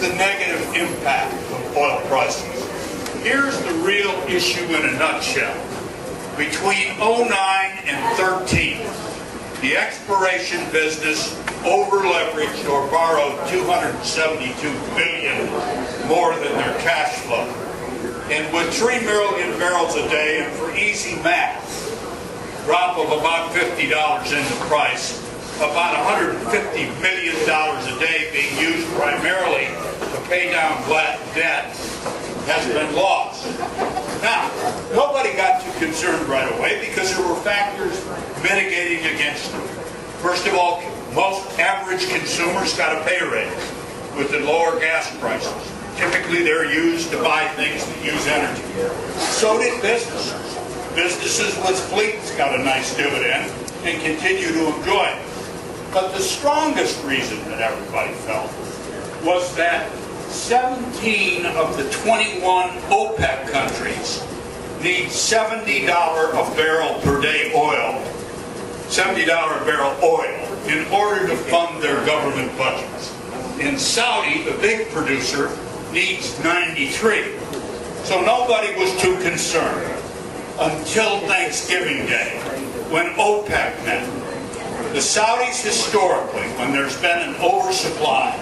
the negative impact of oil prices. Here's the real issue in a nutshell. Between 09 and 13, the exploration business over-leveraged or borrowed $272 billion more than their cash flow. And with 3 million barrels a day, and for easy math, drop of about $50 in the price, about $150 million a day being used primarily to pay down debt has been lost. Now, nobody got too concerned right away because there were factors mitigating against it. First of all, most average consumers got a pay raise with the lower gas prices. Typically, they're used to buy things that use energy. So did businesses. Businesses with fleets got a nice dividend and continue to enjoy it. But the strongest reason that everybody felt was that 17 of the 21 OPEC countries need $70 a barrel per day oil, $70 a barrel oil, in order to fund their government budgets. And Saudi, the big producer, needs 93. So nobody was too concerned until Thanksgiving Day, when OPEC met. The Saudis historically, when there's been an oversupply,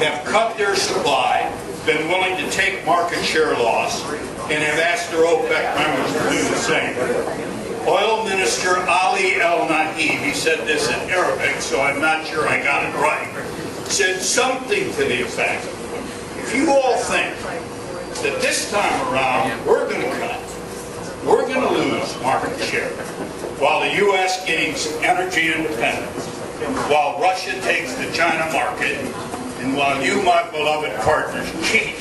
have cut their supply, been willing to take market share loss, and have asked their OPEC members to do the same. Oil Minister Ali El-Nahib, he said this in Arabic, so I'm not sure I got it right, said something to the effect, if you all think that this time around we're going to cut, we're going to lose market share, while the U.S. gains energy independence, while Russia takes the China market, and while you, my beloved partners, cheat,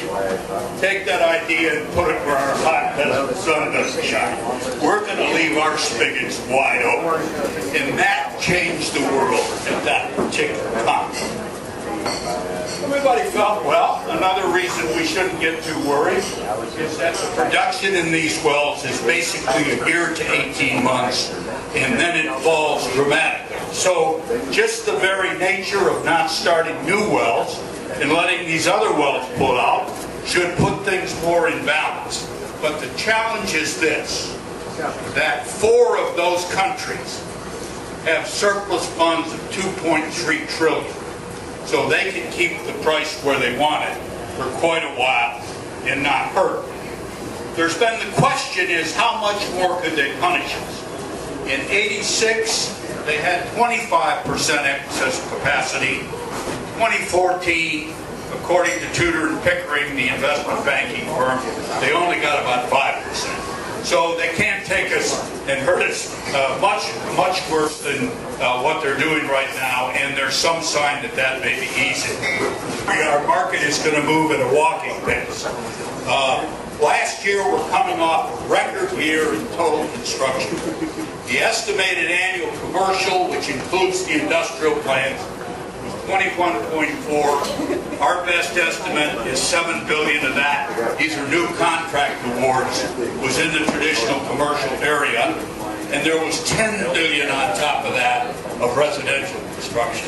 take that idea and put it where our hot desert sun doesn't shine. We're going to leave our spigots wide open. And that changed the world at that particular time. Everybody felt, well, another reason we shouldn't get too worried is that the production in these wells is basically a year to 18 months, and then it falls dramatically. So just the very nature of not starting new wells and letting these other wells pull out should put things more in balance. But the challenge is this, that 4 of those countries have surplus funds of $2.3 trillion. So they can keep the price where they want it for quite a while and not hurt. There's been the question is how much more could they punish us? In '86, they had 25% excess capacity. 2014, according to Tudor and Pickering, the investment banking firm, they only got about 5%. So they can't take us and hurt us much worse than what they're doing right now, and there's some sign that that may be easing. Our market is going to move at a walking pace. Last year, we're coming off a record year in total construction. The estimated annual commercial, which includes the industrial plants, was 21.4. Our best estimate is $7 billion of that. These are new contract awards. Was in the traditional commercial area, and there was $10 billion on top of that of residential construction.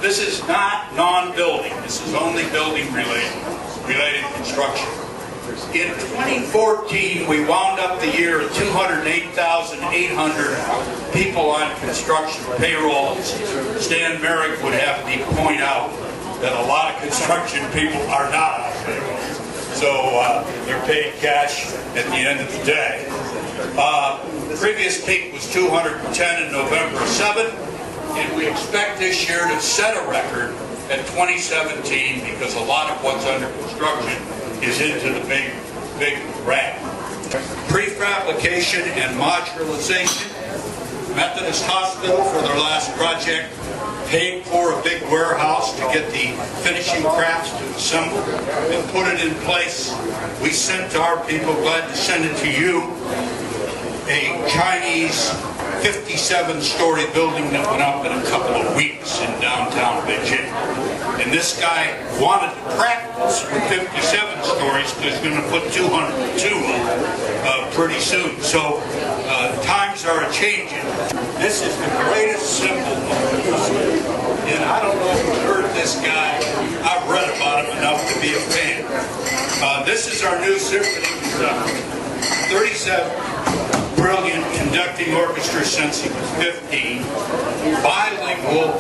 This is not non-building. This is only building-related construction. In 2014, we wound up the year at 208,800 people on construction payrolls. Stan Merrick would have me point out that a lot of construction people are not on payroll. So they're paid cash at the end of the day. The previous peak was 210 in November 7, and we expect this year to set a record at 2017 because a lot of what's under construction is into the big ramp. Prefabrication and modularization. Methodist Hospital, for their last project, paid for a big warehouse to get the finishing crafts to assemble and put it in place. We sent our people, glad to send it to you, a Chinese 57-story building that went up in a couple of weeks in downtown Beijing. And this guy wanted to practice with 57 stories because he's going to put 202 on pretty soon. So times are a-changing. This is the greatest symbol of peace. And I don't know if you've heard this guy. I've read about him enough to be a fan. This is our new symphony conductor. 37 brilliant conducting orchestra since he was 15. Bilingual,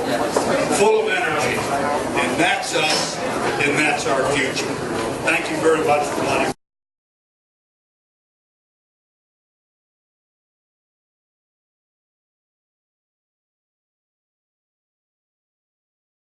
full of energy. And that's us, and that's our future. Thank you very much for letting me.